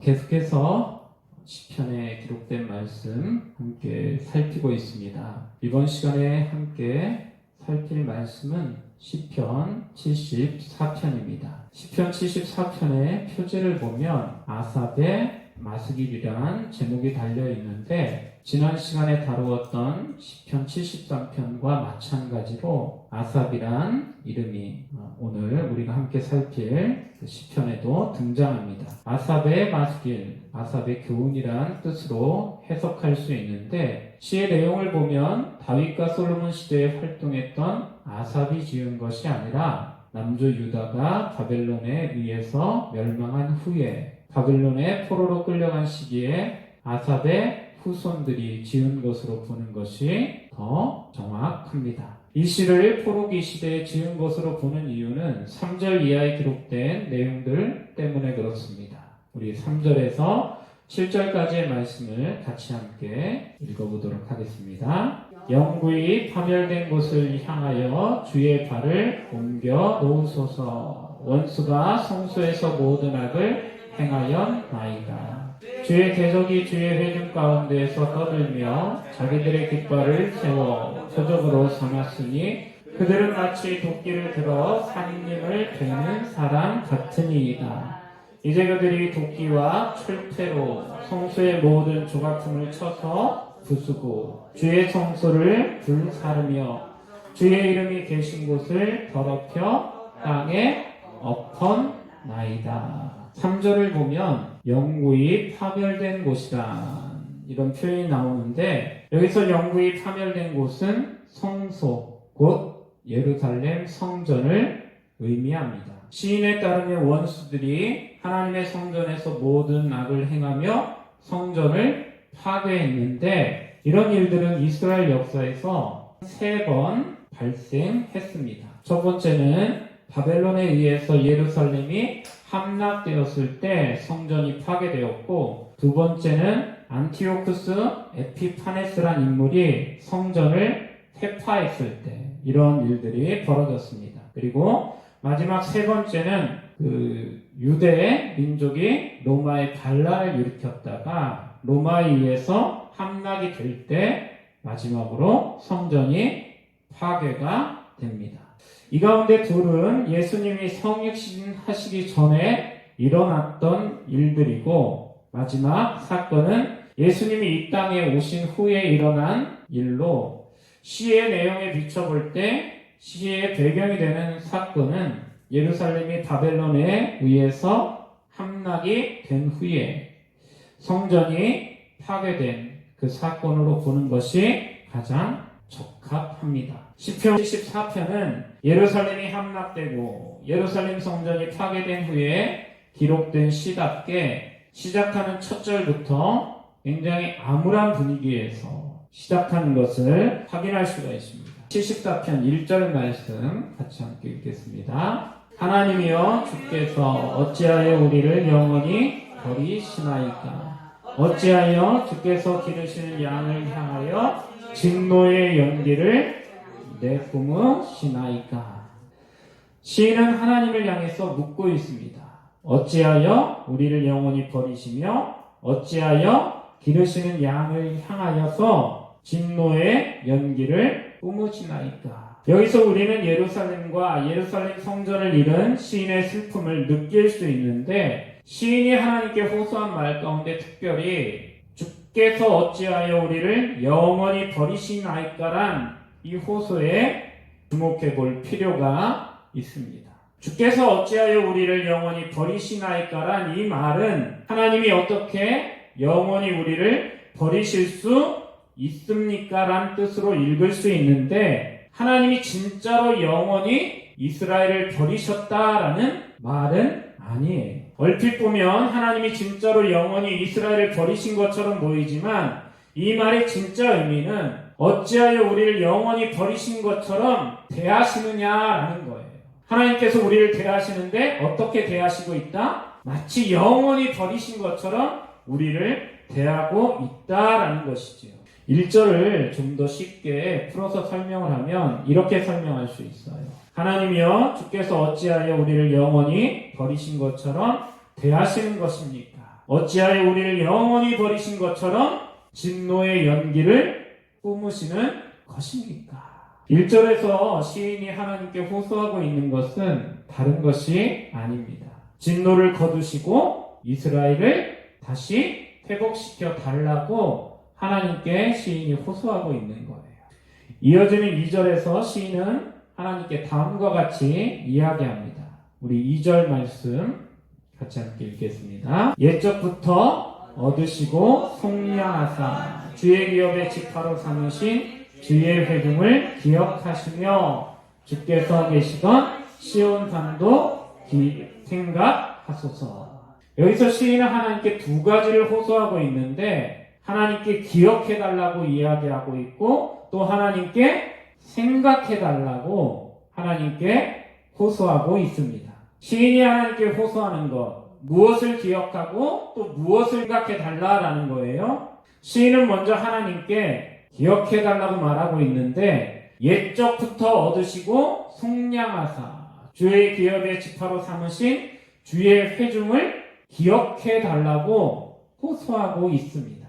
계속해서 시편에 기록된 말씀 함께 살피고 있습니다. 이번 시간에 함께 살필 말씀은 시편 74편입니다. 시편 74편의 표제를 보면 아삽의 마스길이라는 제목이 달려 있는데, 지난 시간에 다루었던 시편 73편과 마찬가지로 아삽이란 이름이 오늘 우리가 함께 살필 시편에도 등장합니다. 아삽의 마스길, 아삽의 교훈이란 뜻으로 해석할 수 있는데, 시의 내용을 보면 다윗과 솔로몬 시대에 활동했던 아삽이 지은 것이 아니라 남조 유다가 바벨론에 의해서 멸망한 후에 바벨론의 포로로 끌려간 시기에 아삽의 후손들이 지은 것으로 보는 것이 더 정확합니다. 이 시를 포로기 시대에 지은 것으로 보는 이유는 3절 이하에 기록된 내용들 때문에 그렇습니다. 우리 3절에서 7절까지의 말씀을 같이 함께 읽어보도록 하겠습니다. 영구히 파멸된 곳을 향하여 주의 발을 옮겨 놓으소서. 원수가 성소에서 모든 악을 행하였나이다. 주의 대적이 주의 회중 가운데에서 떠들며 자기들의 깃발을 세워 표적으로 삼았으니 그들은 마치 도끼를 들어 산림을 베는 사람 같으니이다. 이제 그들이 도끼와 철퇴로 성소의 모든 조각품을 쳐서 부수고 주의 성소를 불사르며 주의 이름이 계신 곳을 더럽혀 땅에 엎었나이다. 3절을 보면 영구히 파멸된 곳이다, 이런 표현이 나오는데, 여기서 영구히 파멸된 곳은 성소, 곧 예루살렘 성전을 의미합니다. 시인에 따르면 원수들이 하나님의 성전에서 모든 악을 행하며 성전을 파괴했는데, 이런 일들은 이스라엘 역사에서 3번 발생했습니다. 첫 번째는 바벨론에 의해서 예루살렘이 함락되었을 때 성전이 파괴되었고, 두 번째는 안티오쿠스 에피파네스란 인물이 성전을 회파했을 때 이런 일들이 벌어졌습니다. 그리고 마지막 세 번째는 유대 민족이 로마의 반란을 일으켰다가 로마에 의해서 함락이 될 때 마지막으로 성전이 파괴가 됩니다. 이 가운데 둘은 예수님이 성육신 하시기 전에 일어났던 일들이고, 마지막 사건은 예수님이 이 땅에 오신 후에 일어난 일로, 시의 내용에 비춰볼 때 시의 배경이 되는 사건은 예루살렘이 바벨론에 의해서 함락이 된 후에 성전이 파괴된 그 사건으로 보는 것이 가장 적합합니다. 시편 74편은 예루살렘이 함락되고 예루살렘 성전이 파괴된 후에 기록된 시답게 시작하는 첫 절부터 굉장히 암울한 분위기에서 시작하는 것을 확인할 수가 있습니다. 74편 1절 말씀 같이 함께 읽겠습니다. 하나님이여, 주께서 어찌하여 우리를 영원히 버리시나이까? 어찌하여 주께서 기르시는 양을 향하여 진노의 연기를 내뿜으시나이까? 시인은 하나님을 향해서 묻고 있습니다. 어찌하여 우리를 영원히 버리시며 어찌하여 기르시는 양을 향하여서 진노의 연기를 뿜으시나이까? 여기서 우리는 예루살렘과 예루살렘 성전을 잃은 시인의 슬픔을 느낄 수 있는데, 시인이 하나님께 호소한 말 가운데 특별히 주께서 어찌하여 우리를 영원히 버리시나이까란 이 호소에 주목해 볼 필요가 있습니다. 주께서 어찌하여 우리를 영원히 버리시나이까란 이 말은 하나님이 어떻게 영원히 우리를 버리실 수 있습니까? 란 뜻으로 읽을 수 있는데, 하나님이 진짜로 영원히 이스라엘을 버리셨다라는 말은 아니에요. 얼핏 보면 하나님이 진짜로 영원히 이스라엘을 버리신 것처럼 보이지만, 이 말의 진짜 의미는 어찌하여 우리를 영원히 버리신 것처럼 대하시느냐라는 거예요. 하나님께서 우리를 대하시는데 어떻게 대하시고 있다? 마치 영원히 버리신 것처럼 우리를 대하고 있다라는 것이지요. 1절을 좀 더 쉽게 풀어서 설명을 하면 이렇게 설명할 수 있어요. 하나님이여, 주께서 어찌하여 우리를 영원히 버리신 것처럼 대하시는 것입니까? 어찌하여 우리를 영원히 버리신 것처럼 진노의 연기를 뿜으시는 것입니까? 1절에서 시인이 하나님께 호소하고 있는 것은 다른 것이 아닙니다. 진노를 거두시고 이스라엘을 다시 회복시켜 달라고 하나님께 시인이 호소하고 있는 거예요. 이어지는 2절에서 시인은 하나님께 다음과 같이 이야기합니다. 우리 2절 말씀 같이 함께 읽겠습니다. 옛적부터 얻으시고 속량하사 주의 기업의 지파로 삼으신 주의 회중을 기억하시며 주께서 계시던 시온 산도 생각하소서. 여기서 시인은 하나님께 두 가지를 호소하고 있는데 하나님께 기억해달라고 이야기하고 있고 또 하나님께 생각해달라고 하나님께 호소하고 있습니다. 시인이 하나님께 호소하는 것, 무엇을 기억하고 또 무엇을 생각해달라라는 거예요. 시인은 먼저 하나님께 기억해달라고 말하고 있는데 옛적부터 얻으시고 속량하사 주의 기업의 지파로 삼으신 주의 회중을 기억해달라고 호소하고 있습니다.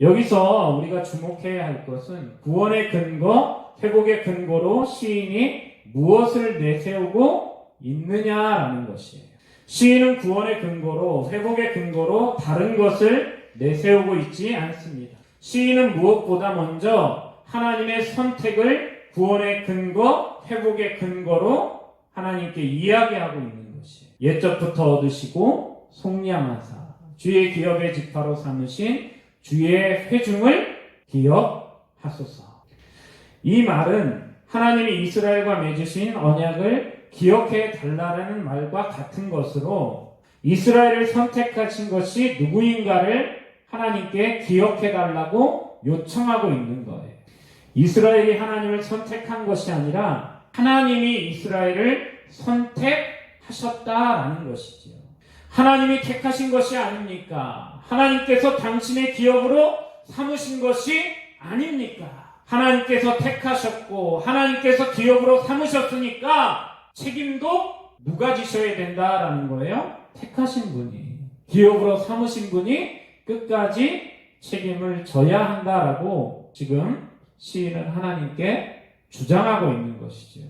여기서 우리가 주목해야 할 것은 구원의 근거, 회복의 근거로 시인이 무엇을 내세우고 있느냐라는 것이에요. 시인은 구원의 근거로, 회복의 근거로 다른 것을 내세우고 있지 않습니다. 시인은 무엇보다 먼저 하나님의 선택을 구원의 근거, 회복의 근거로 하나님께 이야기하고 있는 것이에요. 옛적부터 얻으시고 속량하사 주의 기업의 지파로 삼으신 주의 회중을 기억하소서. 이 말은 하나님이 이스라엘과 맺으신 언약을 기억해 달라는 말과 같은 것으로 이스라엘을 선택하신 것이 누구인가를 하나님께 기억해 달라고 요청하고 있는 거예요. 이스라엘이 하나님을 선택한 것이 아니라 하나님이 이스라엘을 선택하셨다라는 것이지요. 하나님이 택하신 것이 아닙니까? 하나님께서 당신의 기업으로 삼으신 것이 아닙니까? 하나님께서 택하셨고 하나님께서 기업으로 삼으셨으니까 책임도 누가 지셔야 된다라는 거예요? 택하신 분이, 기업으로 삼으신 분이 끝까지 책임을 져야 한다라고 지금 시인은 하나님께 주장하고 있는 것이지요.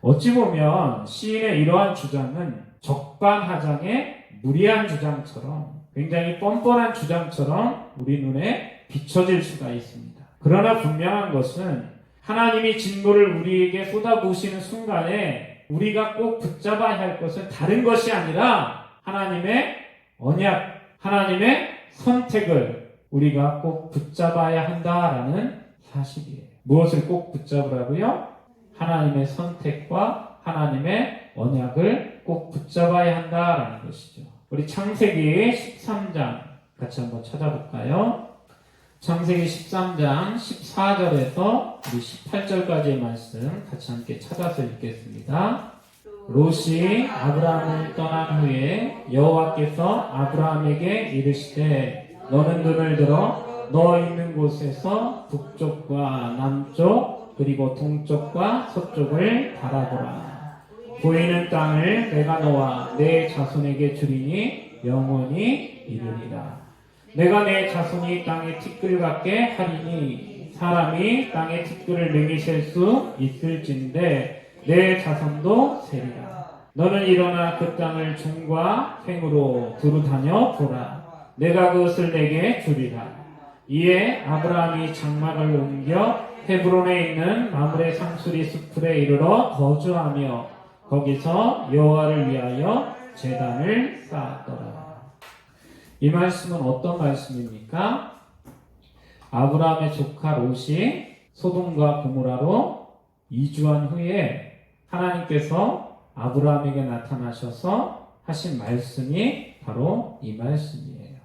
어찌 보면 시인의 이러한 주장은 적반하장의 무리한 주장처럼, 굉장히 뻔뻔한 주장처럼 우리 눈에 비춰질 수가 있습니다. 그러나 분명한 것은 하나님이 진노를 우리에게 쏟아부으시는 순간에 우리가 꼭 붙잡아야 할 것은 다른 것이 아니라 하나님의 언약, 하나님의 선택을 우리가 꼭 붙잡아야 한다라는 사실이에요. 무엇을 꼭 붙잡으라고요? 하나님의 선택과 하나님의 언약을 꼭 붙잡아야 한다라는 것이죠. 우리 창세기 13장 같이 한번 찾아볼까요? 창세기 13장 14절에서 우리 18절까지의 말씀 같이 함께 찾아서 읽겠습니다. 롯이 아브라함을 떠난 후에 여호와께서 아브라함에게 이르시되 너는 눈을 들어 너 있는 곳에서 북쪽과 남쪽 그리고 동쪽과 서쪽을 바라보라. 보이는 땅을 내가 너와 내 자손에게 주리니 영원히 이르리라. 내가 내 자손이 땅의 티끌 같게 하리니 사람이 땅의 티끌을 능히 셀 수 있을진데 내 자손도 세리라. 너는 일어나 그 땅을 종과 횡으로 두루 다녀 보라. 내가 그것을 내게 주리라. 이에 아브라함이 장막을 옮겨 헤브론에 있는 마므레 상수리 숲풀에 이르러 거주하며 거기서 여호와를 위하여 제단을 쌓았더라. 이 말씀은 어떤 말씀입니까? 아브라함의 조카 롯이 소돔과 고모라로 이주한 후에 하나님께서 아브라함에게 나타나셔서 하신 말씀이 바로 이 말씀이에요.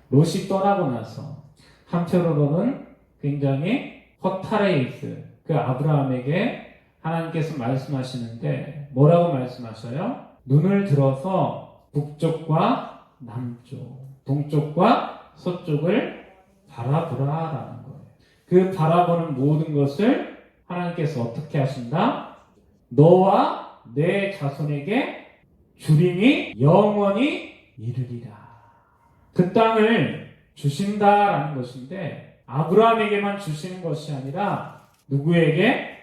롯이 떠나고 나서 한편으로는 굉장히 허탈해 있을 그 아브라함에게 하나님께서 말씀하시는데 뭐라고 말씀하셔요? 눈을 들어서 북쪽과 남쪽, 동쪽과 서쪽을 바라보라라는 거예요. 그 바라보는 모든 것을 하나님께서 어떻게 하신다? 너와 내 자손에게 주림이 영원히 이르리라. 그 땅을 주신다라는 것인데 아브라함에게만 주시는 것이 아니라 누구에게?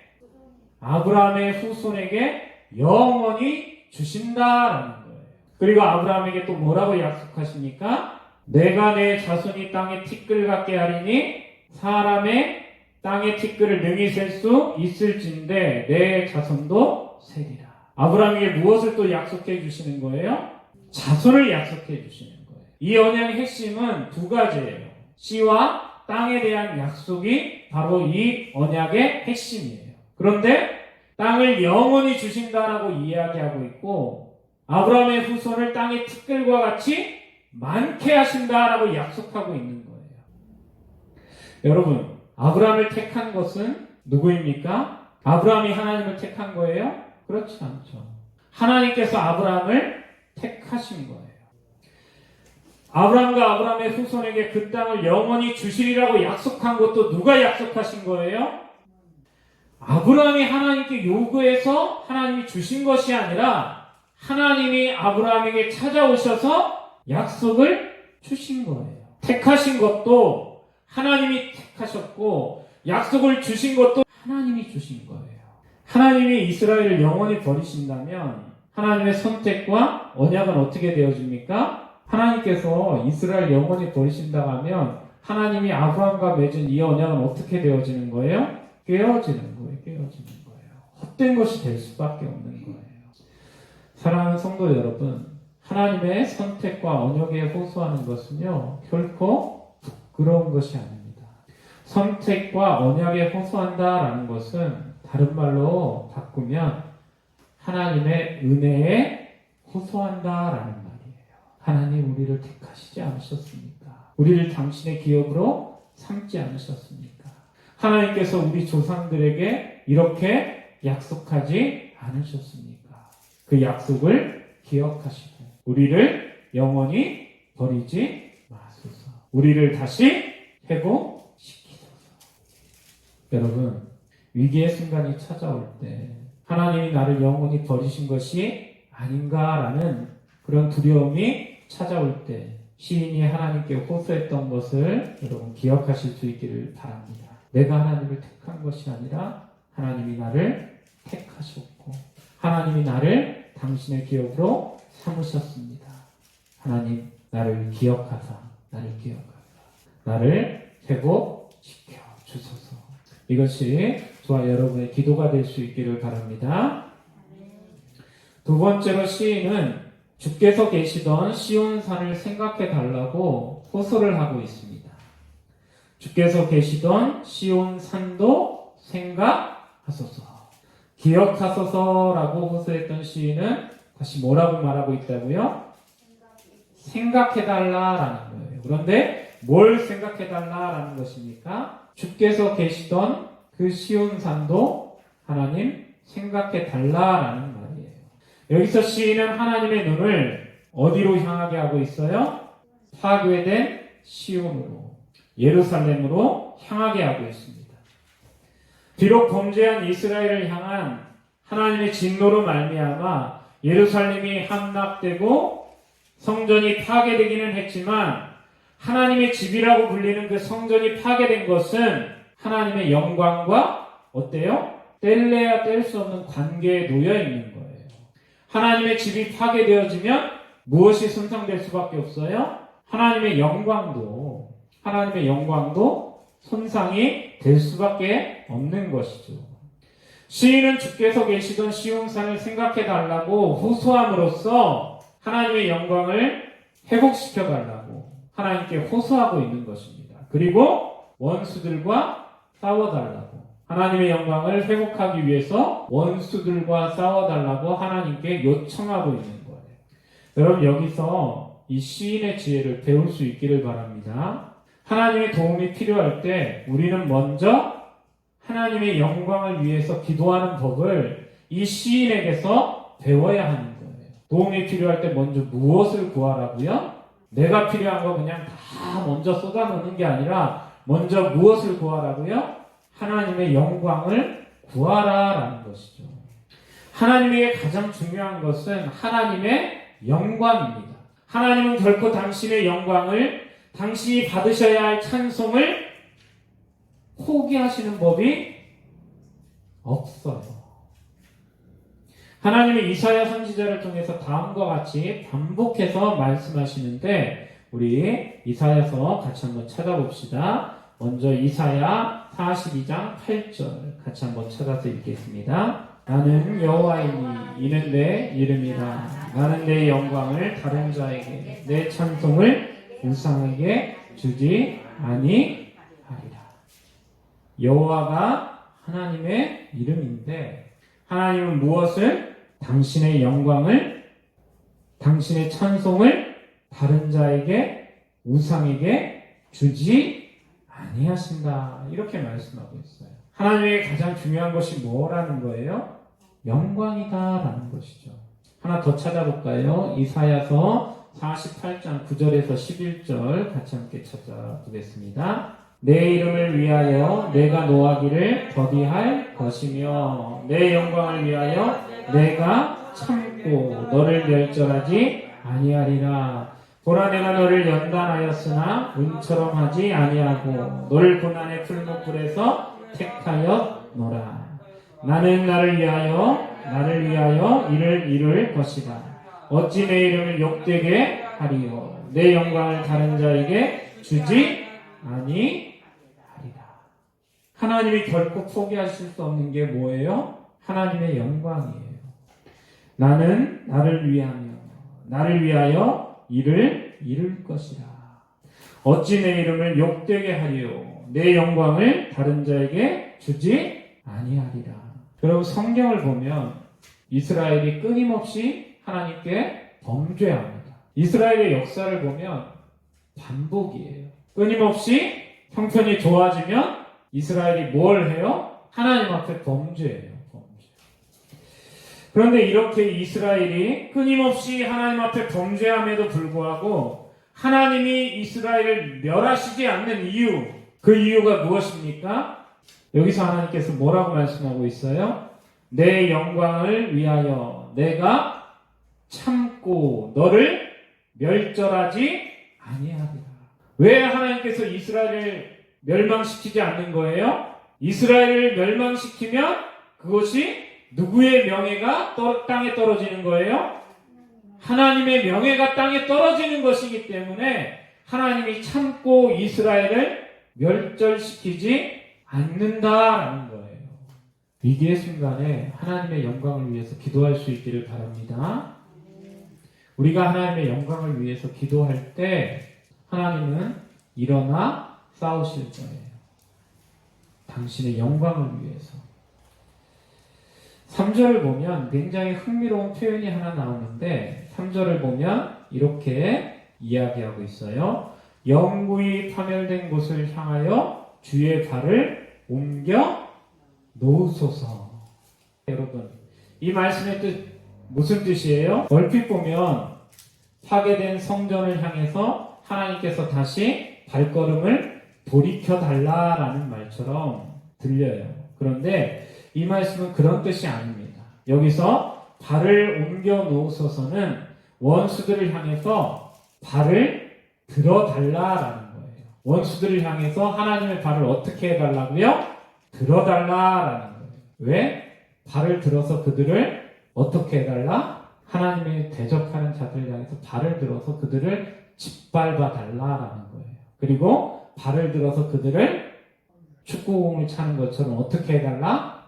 아브라함의 후손에게 영원히 주신다라는 거예요. 그리고 아브라함에게 또 뭐라고 약속하십니까? 내가 내 자손이 땅의 티끌 같게 하리니 사람의 땅의 티끌을 능히 셀 수 있을진데 내 자손도 세리라. 아브라함에게 무엇을 또 약속해 주시는 거예요? 자손을 약속해 주시는 거예요. 이 언약의 핵심은 두 가지예요. 씨와 땅에 대한 약속이 바로 이 언약의 핵심이에요. 그런데 땅을 영원히 주신다라고 이야기하고 있고 아브라함의 후손을 땅의 티끌과 같이 많게 하신다라고 약속하고 있는 거예요. 여러분, 아브라함을 택한 것은 누구입니까? 아브라함이 하나님을 택한 거예요? 그렇지 않죠. 하나님께서 아브라함을 택하신 거예요. 아브라함과 아브라함의 후손에게 그 땅을 영원히 주시리라고 약속한 것도 누가 약속하신 거예요? 아브라함이 하나님께 요구해서 하나님이 주신 것이 아니라 하나님이 아브라함에게 찾아오셔서 약속을 주신 거예요. 택하신 것도 하나님이 택하셨고 약속을 주신 것도 하나님이 주신 거예요. 하나님이 이스라엘을 영원히 버리신다면 하나님의 선택과 언약은 어떻게 되어집니까? 하나님께서 이스라엘 영원히 버리신다고 하면 하나님이 아브라함과 맺은 이 언약은 어떻게 되어지는 거예요? 깨어지는 거예요. 깨어지는 거예요. 헛된 것이 될 수밖에 없는 거예요. 사랑하는 성도 여러분, 하나님의 선택과 언약에 호소하는 것은요, 결코 부끄러운 것이 아닙니다. 선택과 언약에 호소한다라는 것은 다른 말로 바꾸면 하나님의 은혜에 호소한다라는 말이에요. 하나님 우리를 택하시지 않으셨습니까? 우리를 당신의 기업으로 삼지 않으셨습니까? 하나님께서 우리 조상들에게 이렇게 약속하지 않으셨습니까? 그 약속을 기억하시고 우리를 영원히 버리지 마소서. 우리를 다시 회복시키소서. 여러분, 위기의 순간이 찾아올 때 하나님이 나를 영원히 버리신 것이 아닌가라는 그런 두려움이 찾아올 때 시인이 하나님께 호소했던 것을 여러분 기억하실 수 있기를 바랍니다. 내가 하나님을 택한 것이 아니라 하나님이 나를 택하셨고 하나님이 나를 당신의 기업으로 삼으셨습니다. 하나님 나를 기억하사 나를 회복시켜 주소서. 이것이 저와 여러분의 기도가 될 수 있기를 바랍니다. 두 번째로 시인은 주께서 계시던 시온산을 생각해 달라고 호소를 하고 있습니다. 주께서 계시던 시온산도 생각하소서. 기억하소서라고 호소했던 시인은 다시 뭐라고 말하고 있다고요? 생각해 달라라는 거예요. 그런데 뭘 생각해 달라라는 것입니까? 주께서 계시던 그 시온산도 하나님 생각해 달라라는 말이에요. 여기서 시인은 하나님의 눈을 어디로 향하게 하고 있어요? 파괴된 시온으로, 예루살렘으로 향하게 하고 있습니다. 비록 범죄한 이스라엘을 향한 하나님의 진노로 말미암아 예루살렘이 함락되고 성전이 파괴되기는 했지만 하나님의 집이라고 불리는 그 성전이 파괴된 것은 하나님의 영광과 어때요? 뗄래야 뗄 수 없는 관계에 놓여 있는 거예요. 하나님의 집이 파괴되어지면 무엇이 손상될 수밖에 없어요? 하나님의 영광도 손상이 될 수밖에 없는 것이죠. 시인은 주께서 계시던 시온산을 생각해 달라고 호소함으로써 하나님의 영광을 회복시켜 달라고 하나님께 호소하고 있는 것입니다. 그리고 원수들과 싸워달라고, 하나님의 영광을 회복하기 위해서 원수들과 싸워달라고 하나님께 요청하고 있는 거예요. 여러분, 여기서 이 시인의 지혜를 배울 수 있기를 바랍니다. 하나님의 도움이 필요할 때 우리는 먼저 하나님의 영광을 위해서 기도하는 법을 이 시인에게서 배워야 하는 거예요. 도움이 필요할 때 먼저 무엇을 구하라고요? 내가 필요한 거 그냥 다 먼저 쏟아놓는 게 아니라 먼저 무엇을 구하라고요? 하나님의 영광을 구하라라는 것이죠. 하나님에게 가장 중요한 것은 하나님의 영광입니다. 하나님은 결코 당신의 영광을, 당신이 받으셔야 할 찬송을 포기하시는 법이 없어요. 하나님은 이사야 선지자를 통해서 다음과 같이 반복해서 말씀하시는데, 우리 이사야서 같이 한번 찾아봅시다. 먼저 이사야 42장 8절 같이 한번 찾아서 읽겠습니다. 나는 여호와이니 이는 내 이름이라. 나는 내 영광을 다른 자에게, 내 찬송을 우상에게 주지 아니하리라. 여호와가 하나님의 이름인데, 하나님은 무엇을? 당신의 영광을, 당신의 찬송을 다른 자에게, 우상에게 주지 아니하신다. 이렇게 말씀하고 있어요. 하나님에게 가장 중요한 것이 뭐라는 거예요? 영광이다라는 것이죠. 하나 더 찾아볼까요? 이사야서 48장 9절에서 11절 같이 함께 찾아보겠습니다. 내 이름을 위하여 내가 노하기를 더디할 것이며 내 영광을 위하여 내가 참고 너를 멸절하지 아니하리라. 보라, 내가 너를 연단하였으나 은처럼 하지 아니하고 너를 고난의 풀무불에서 택하였노라. 나는 나를 위하여 이를 이룰 것이다. 어찌 내 이름을 욕되게 하리요. 내 영광을 다른 자에게 주지 아니하리라. 하나님이 결코 포기하실 수 없는 게 뭐예요? 하나님의 영광이에요. 나는 나를 위하여 이를 이룰 것이라. 어찌 내 이름을 욕되게 하리요. 내 영광을 다른 자에게 주지 아니하리라. 여러분, 성경을 보면 이스라엘이 끊임없이 하나님께 범죄합니다. 이스라엘의 역사를 보면 반복이에요. 끊임없이 형편이 좋아지면 이스라엘이 뭘 해요? 하나님 앞에 범죄해요. 범죄. 그런데 이렇게 이스라엘이 끊임없이 하나님 앞에 범죄함에도 불구하고 하나님이 이스라엘을 멸하시지 않는 이유, 그 이유가 무엇입니까? 여기서 하나님께서 뭐라고 말씀하고 있어요? 내 영광을 위하여 내가 참고 너를 멸절하지 아니하리라. 왜 하나님께서 이스라엘을 멸망시키지 않는 거예요? 이스라엘을 멸망시키면 그것이 누구의 명예가 땅에 떨어지는 거예요? 하나님의 명예가 땅에 떨어지는 것이기 때문에 하나님이 참고 이스라엘을 멸절시키지 않는다라는 거예요. 위기의 순간에 하나님의 영광을 위해서 기도할 수 있기를 바랍니다. 우리가 하나님의 영광을 위해서 기도할 때 하나님은 일어나 싸우실 거예요. 당신의 영광을 위해서. 3절을 보면 굉장히 흥미로운 표현이 하나 나오는데 3절을 보면 이렇게 이야기하고 있어요. 영구히 파멸된 곳을 향하여 주의 발을 옮겨 놓으소서. 여러분, 이 말씀의 뜻 무슨 뜻이에요? 얼핏 보면 파괴된 성전을 향해서 하나님께서 다시 발걸음을 돌이켜달라라는 말처럼 들려요. 그런데 이 말씀은 그런 뜻이 아닙니다. 여기서 발을 옮겨 놓으소서는 원수들을 향해서 발을 들어달라라는 거예요. 원수들을 향해서 하나님의 발을 어떻게 해달라고요? 들어달라라는 거예요. 왜? 발을 들어서 그들을 어떻게 해달라? 하나님의 대적하는 자들을 향해서 발을 들어서 그들을 짓밟아 달라라는 거예요. 그리고 발을 들어서 그들을 축구공을 차는 것처럼 어떻게 해달라?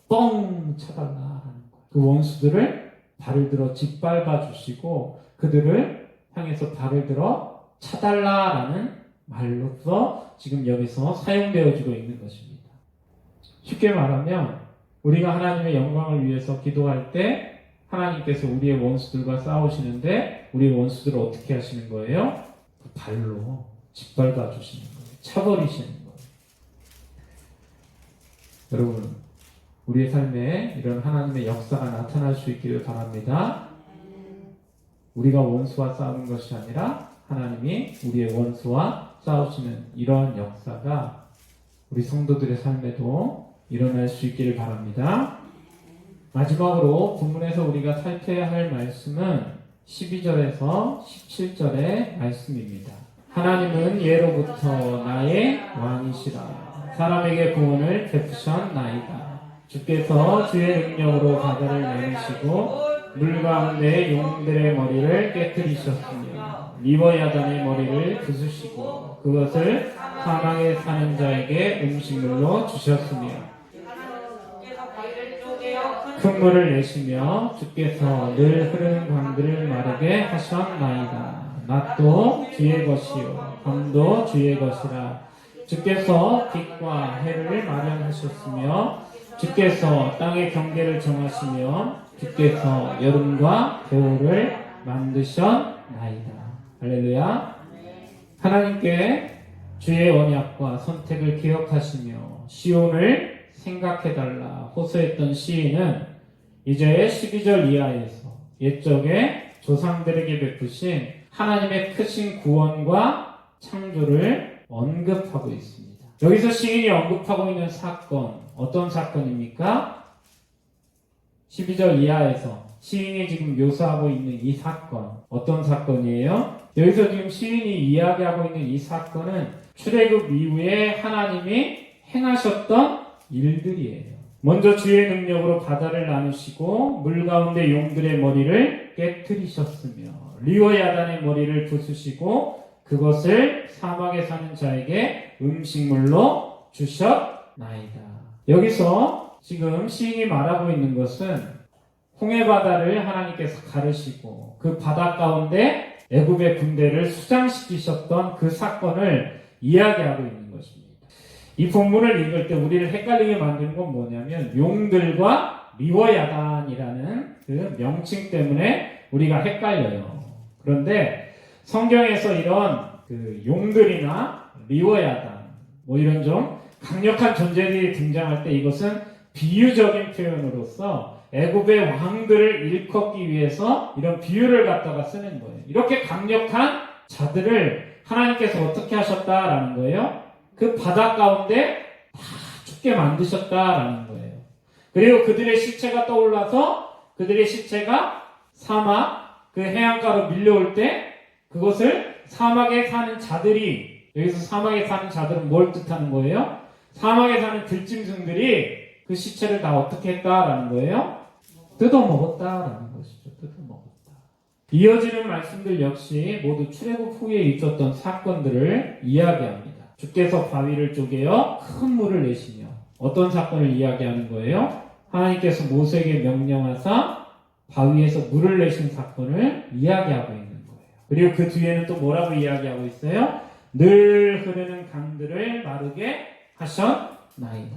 뻥 쳐달라라는 거예요. 그 원수들을 발을 들어 짓밟아 주시고 그들을 향해서 발을 들어 차달라라는 말로서 지금 여기서 사용되어지고 있는 것입니다. 쉽게 말하면 우리가 하나님의 영광을 위해서 기도할 때 하나님께서 우리의 원수들과 싸우시는데 우리의 원수들을 어떻게 하시는 거예요? 그 발로 짓밟아 주시는 거예요. 차버리시는 거예요. 여러분, 우리의 삶에 이런 하나님의 역사가 나타날 수 있기를 바랍니다. 우리가 원수와 싸우는 것이 아니라 하나님이 우리의 원수와 싸우시는 이러한 역사가 우리 성도들의 삶에도 일어날 수 있기를 바랍니다. 마지막으로 본문에서 우리가 살펴야 할 말씀은 12절에서 17절의 말씀입니다. 하나님은 예로부터 나의 왕이시라. 사람에게 구원을 베푸셨나이다. 주께서 주의 능력으로 바다를 내리시고 물 가운데 용들의 머리를 깨뜨리셨으며 리버야단의 머리를 부수시고 그것을 사망에 사는 자에게 음식물로 주셨으며 큰 물을 내시며 주께서 늘 흐르는 강들을 마르게 하셨나이다. 낮도 주의 것이요 밤도 주의 것이라. 주께서 빛과 해를 마련하셨으며 주께서 땅의 경계를 정하시며 주께서 여름과 겨울을 만드셨나이다. 할렐루야. 하나님께 주의 언약과 선택을 기억하시며 시온을 생각해달라 호소했던 시인은 이제 12절 이하에서 옛적에 조상들에게 베푸신 하나님의 크신 구원과 창조를 언급하고 있습니다. 여기서 시인이 언급하고 있는 사건, 어떤 사건입니까? 12절 이하에서 시인이 지금 묘사하고 있는 이 사건, 어떤 사건이에요? 여기서 지금 시인이 이야기하고 있는 이 사건은 출애굽 이후에 하나님이 행하셨던 일들이에요. 먼저 주의 능력으로 바다를 나누시고 물 가운데 용들의 머리를 깨뜨리셨으며 리워야단의 머리를 부수시고 그것을 사막에 사는 자에게 음식물로 주셨나이다. 여기서 지금 시인이 말하고 있는 것은 홍해바다를 하나님께서 가르시고 그 바다 가운데 애굽의 군대를 수장시키셨던 그 사건을 이야기하고 있는 것입니다. 이 본문을 읽을 때 우리를 헷갈리게 만드는 건 뭐냐면 용들과 리워야단이라는 그 명칭 때문에 우리가 헷갈려요. 그런데 성경에서 이런 그 용들이나 리워야단 뭐 이런 좀 강력한 존재들이 등장할 때 이것은 비유적인 표현으로서 애굽의 왕들을 일컫기 위해서 이런 비유를 갖다가 쓰는 거예요. 이렇게 강력한 자들을 하나님께서 어떻게 하셨다라는 거예요? 그 바다 가운데 다 죽게 만드셨다라는 거예요. 그리고 그들의 시체가 떠올라서 그들의 시체가 사막, 그 해안가로 밀려올 때 그것을 사막에 사는 자들이, 여기서 사막에 사는 자들은 뭘 뜻하는 거예요? 사막에 사는 들짐승들이 그 시체를 다 어떻게 했다라는 거예요? 뜯어먹었다라는 것이죠. 뜯어먹었다. 이어지는 말씀들 역시 모두 출애굽 후에 있었던 사건들을 이야기합니다. 주께서 바위를 쪼개어 큰 물을 내시며 어떤 사건을 이야기하는 거예요? 하나님께서 모세에게 명령하사 바위에서 물을 내신 사건을 이야기하고 있는 거예요. 그리고 그 뒤에는 또 뭐라고 이야기하고 있어요? 늘 흐르는 강들을 마르게 하셨나이다.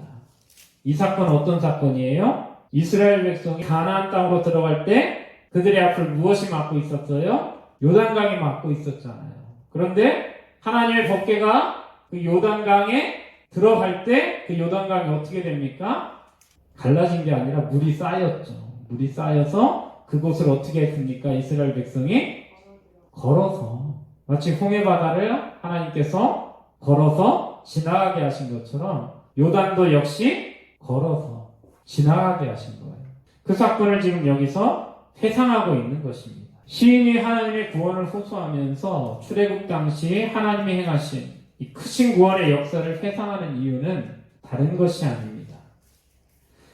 이 사건은 어떤 사건이에요? 이스라엘 백성이 가나안 땅으로 들어갈 때 그들의 앞을 무엇이 막고 있었어요? 요단강이 막고 있었잖아요. 그런데 하나님의 법궤가 그 요단강에 들어갈 때 그 요단강이 어떻게 됩니까? 갈라진 게 아니라 물이 쌓였죠. 물이 쌓여서 그곳을 어떻게 했습니까? 이스라엘 백성이 걸어서 마치 홍해바다를 하나님께서 걸어서 지나가게 하신 것처럼 요단도 역시 걸어서 지나가게 하신 거예요. 그 사건을 지금 여기서 회상하고 있는 것입니다. 시인이 하나님의 구원을 호소하면서 출애굽 당시 하나님이 행하신 이 크신 구원의 역사를 회상하는 이유는 다른 것이 아닙니다.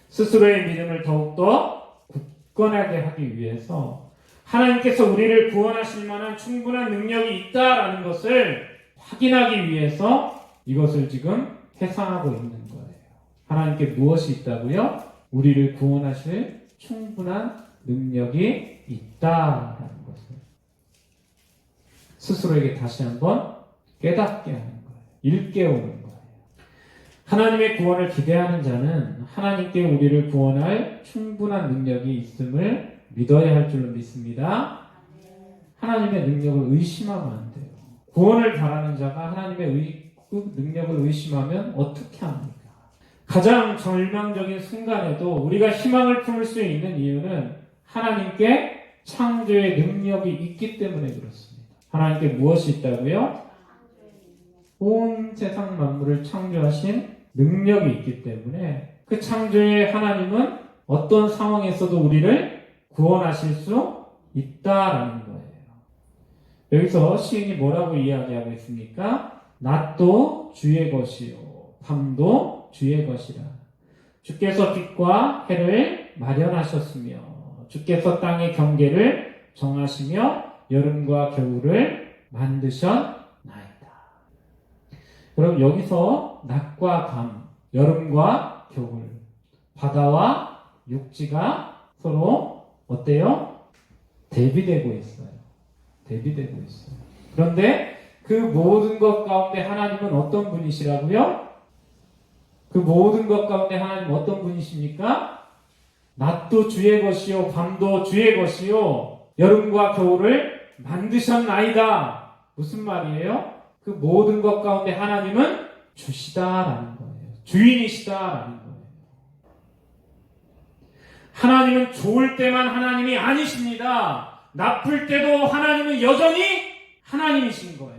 스스로의 믿음을 더욱더 굳건하게 하기 위해서 하나님께서 우리를 구원하실 만한 충분한 능력이 있다라는 것을 확인하기 위해서 이것을 지금 회상하고 있는 거예요. 하나님께 무엇이 있다고요? 우리를 구원하실 충분한 능력이 있다라는 것을 스스로에게 다시 한번 깨닫게 하는 거예요. 일깨우는 거예요. 하나님의 구원을 기대하는 자는 하나님께 우리를 구원할 충분한 능력이 있음을 믿어야 할 줄로 믿습니다. 하나님의 능력을 의심하면 안 돼요. 구원을 바라는 자가 하나님의 그 능력을 의심하면 어떻게 합니까? 가장 절망적인 순간에도 우리가 희망을 품을 수 있는 이유는 하나님께 창조의 능력이 있기 때문에 그렇습니다. 하나님께 무엇이 있다고요? 온 세상 만물을 창조하신 능력이 있기 때문에 그 창조의 하나님은 어떤 상황에서도 우리를 구원하실 수 있다라는 거예요. 여기서 시인이 뭐라고 이야기하고 있습니까? 낮도 주의 것이요 밤도 주의 것이라. 주께서 빛과 해를 마련하셨으며 주께서 땅의 경계를 정하시며 여름과 겨울을 만드셨나이다. 그럼 여기서 낮과 밤, 여름과 겨울, 바다와 육지가 서로 어때요? 대비되고 있어요. 대비되고 있어요. 그런데 그 모든 것 가운데 하나님은 어떤 분이시라고요? 그 모든 것 가운데 하나님은 어떤 분이십니까? 낮도 주의 것이요 밤도 주의 것이요 여름과 겨울을 만드셨나이다. 무슨 말이에요? 그 모든 것 가운데 하나님은 주시다라는 거예요. 주인이시다라는 거예요. 하나님은 좋을 때만 하나님이 아니십니다. 나쁠 때도 하나님은 여전히 하나님이신 거예요.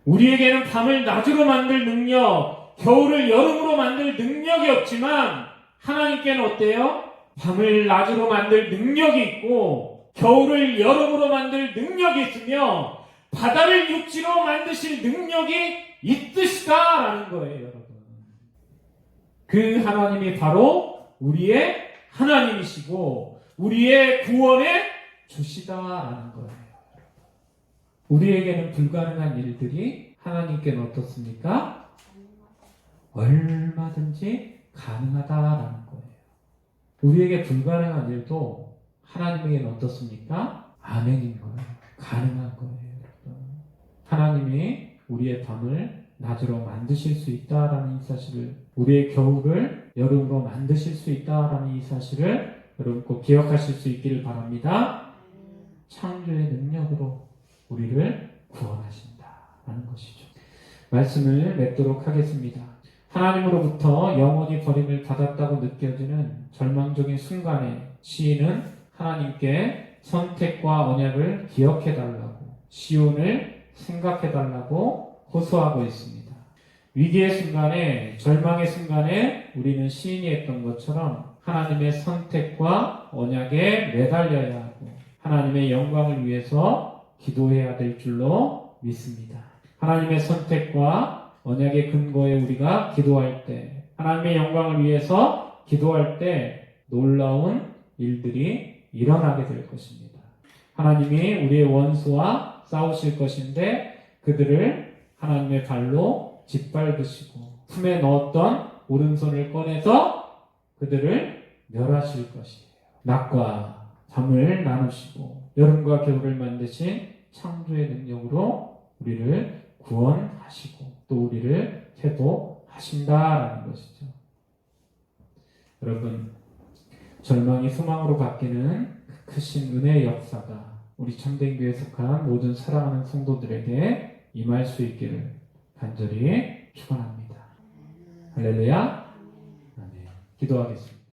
우리에게는 밤을 낮으로 만들 능력, 겨울을 여름으로 만들 능력이 없지만 하나님께는 어때요? 밤을 낮으로 만들 능력이 있고 겨울을 여름으로 만들 능력이 있으며 바다를 육지로 만드실 능력이 있으시다라는 거예요, 여러분. 그 하나님이 바로 우리의 하나님이시고 우리의 구원의 주시다라는 거예요. 우리에게는 불가능한 일들이 하나님께는 어떻습니까? 얼마든지 가능하다라는 거예요. 우리에게 불가능한 일도 하나님에게는 어떻습니까? 아멘인 거예요. 가능한 거예요. 하나님이 우리의 밤을 낮으로 만드실 수 있다라는 이 사실을, 우리의 겨울을 여름으로 만드실 수 있다라는 이 사실을 여러분 꼭 기억하실 수 있기를 바랍니다. 창조의 능력으로 우리를 구원하신다라는 것이죠. 말씀을 맺도록 하겠습니다. 하나님으로부터 영원히 버림을 받았다고 느껴지는 절망적인 순간에 시인은 하나님께 선택과 언약을 기억해달라고, 시온을 생각해달라고 호소하고 있습니다. 위기의 순간에, 절망의 순간에 우리는 시인이 했던 것처럼 하나님의 선택과 언약에 매달려야 하고 하나님의 영광을 위해서 기도해야 될 줄로 믿습니다. 하나님의 선택과 언약의 근거에 우리가 기도할 때, 하나님의 영광을 위해서 기도할 때 놀라운 일들이 일어나게 될 것입니다. 하나님이 우리의 원수와 싸우실 것인데 그들을 하나님의 발로 짓밟으시고 품에 넣었던 오른손을 꺼내서 그들을 멸하실 것이에요. 낮과 밤을 나누시고 여름과 겨울을 만드신 창조의 능력으로 우리를 구원하시고 또 우리를 회복하신다라는 것이죠. 여러분, 절망이 소망으로 바뀌는 크신 은혜의 역사가 우리 참된교회에 속한 모든 사랑하는 성도들에게 임할 수 있기를 간절히 축원합니다. 할렐루야. 아멘. 기도하겠습니다.